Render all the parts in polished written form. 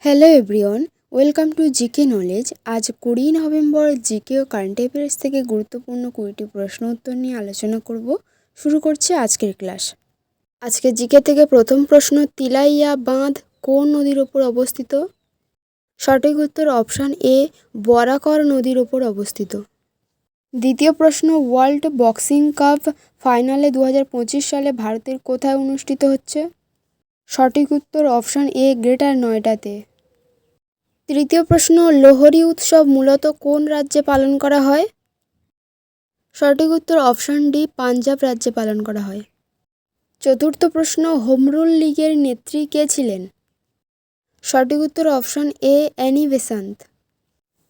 Hello everyone, welcome to GK knowledge. আজ 20 November GK ও current affairs থেকে গুরুত্বপূর্ণ 20টি প্রশ্ন উত্তর নিয়ে আলোচনা করব। শুরু করছি আজকের ক্লাস। আজকে জিকে থেকে প্রথম প্রশ্ন, তিলাইয়া বাঁধ কোন নদীর ওপর অবস্থিত? সঠিক উত্তর অপশান এ, বরাকর নদীর ওপর অবস্থিত। দ্বিতীয় প্রশ্ন, ওয়ার্ল্ড বক্সিং কাপ ফাইনালে 2025 সালে ভারতের কোথায় অনুষ্ঠিত হচ্ছে? সঠিক উত্তর অপশান এ, গ্রেটার নয়ডাতে। তৃতীয় প্রশ্ন, লোহরি উৎসব মূলত কোন রাজ্যে পালন করা হয়? সঠিক উত্তর অপশান ডি, পাঞ্জাব রাজ্যে পালন করা হয়। চতুর্থ প্রশ্ন, হোমরুল লীগের নেত্রী কে ছিলেন? সঠিক উত্তর অপশান এ, অ্যানি বেসান্ত।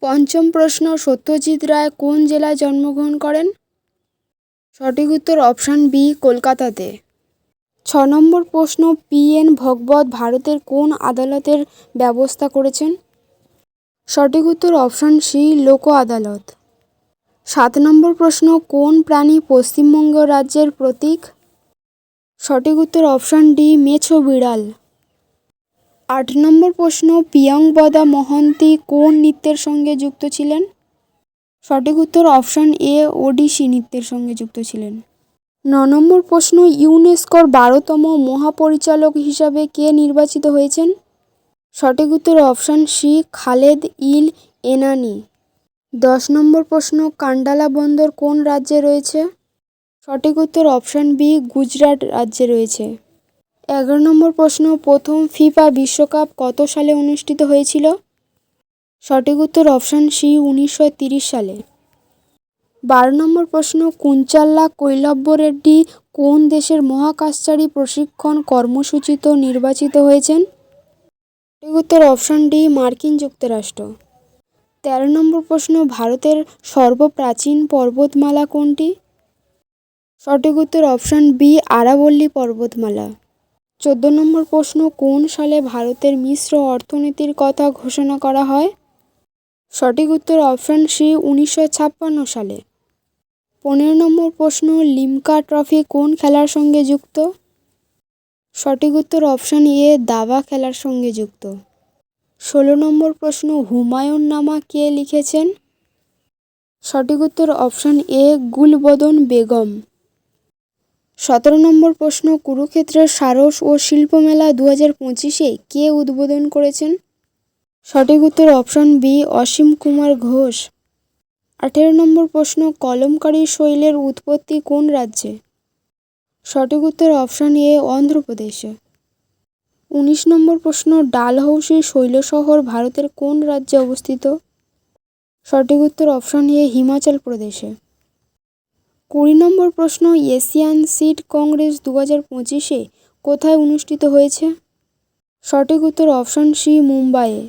পঞ্চম প্রশ্ন, সত্যজিৎ রায় কোন জেলায় জন্মগ্রহণ করেন? সঠিক উত্তর অপশান বি, কলকাতাতে। 6 নম্বর প্রশ্ন, পি.এন. ভগবত ভারতের কোন আদালতের ব্যবস্থা করেছেন? সঠিক উত্তর অপশান সি, লোক আদালত। 7 নম্বর প্রশ্ন, কোন প্রাণী পশ্চিমবঙ্গ রাজ্যের প্রতীক? সঠিক উত্তর অপশান ডি, মেছো বিড়াল। 8 নম্বর প্রশ্ন, প্রিয়ংবদা মহন্তি কোন নৃত্যের সঙ্গে যুক্ত ছিলেন? সঠিক উত্তর অপশান এ, ওডিসি নৃত্যের সঙ্গে যুক্ত ছিলেন। 9 নম্বর প্রশ্ন, ইউনেস্কোর 12তম মহাপরিচালক হিসাবে কে নির্বাচিত হয়েছেন? সঠিক উত্তর অপশান সি, খালেদ ইল এনানি। 10 নম্বর প্রশ্ন, কান্ডালা বন্দর কোন রাজ্যে রয়েছে? সঠিক উত্তর অপশান বি, গুজরাট রাজ্যে রয়েছে। 11 নম্বর প্রশ্ন, প্রথম ফিফা বিশ্বকাপ কত সালে অনুষ্ঠিত হয়েছিল? সঠিক উত্তর অপশান সি, 1930 সালে। 12 নম্বর প্রশ্ন, কুঞ্চাল্লা কৈলাব্য রেড্ডি কোন দেশের মহাকাশচারী প্রশিক্ষণ কর্মসূচিতে নির্বাচিত হয়েছেন? সঠিক উত্তর অপশান ডি, মার্কিন যুক্তরাষ্ট্র। 13 নম্বর প্রশ্ন, ভারতের সর্বপ্রাচীন পর্বতমালা কোনটি? সঠিক উত্তর অপশান বি, আরাবল্লী পর্বতমালা। 14 নম্বর প্রশ্ন, কোন সালে ভারতের মিশ্র অর্থনীতির কথা ঘোষণা করা হয়? সঠিক উত্তর অপশান সি, 1956 সালে। 15 নম্বর প্রশ্ন, লিমকা ট্রফি কোন খেলার সঙ্গে যুক্ত? সঠিক উত্তর অপশান এ, দাবা খেলার সঙ্গে যুক্ত। 16 নম্বর প্রশ্ন, হুমায়ুন নামা কে লিখেছেন? সঠিক উত্তর অপশান এ, গুলবদন বেগম। 17 নম্বর প্রশ্ন, কুরুক্ষেত্রের সারস ও শিল্পমেলা 2025-এ কে উদ্বোধন করেছেন? সঠিক উত্তর অপশান বি, অসীম কুমার ঘোষ। 18 নম্বর প্রশ্ন, কলমকারী শৈলের উৎপত্তি কোন রাজ্যে? সঠিক উত্তর অপশান এ, অন্ধ্রপ্রদেশে। 19 নম্বর প্রশ্ন, ডালহৌসি শৈলশহর ভারতের কোন রাজ্যে অবস্থিত? সঠিক উত্তর অপশান এ, হিমাচল প্রদেশে। 20 নম্বর প্রশ্ন, এশিয়ান সিড কংগ্রেস 2025-এ কোথায় অনুষ্ঠিত হয়েছে? সঠিক উত্তর অপশান সি, মুম্বাইয়ে।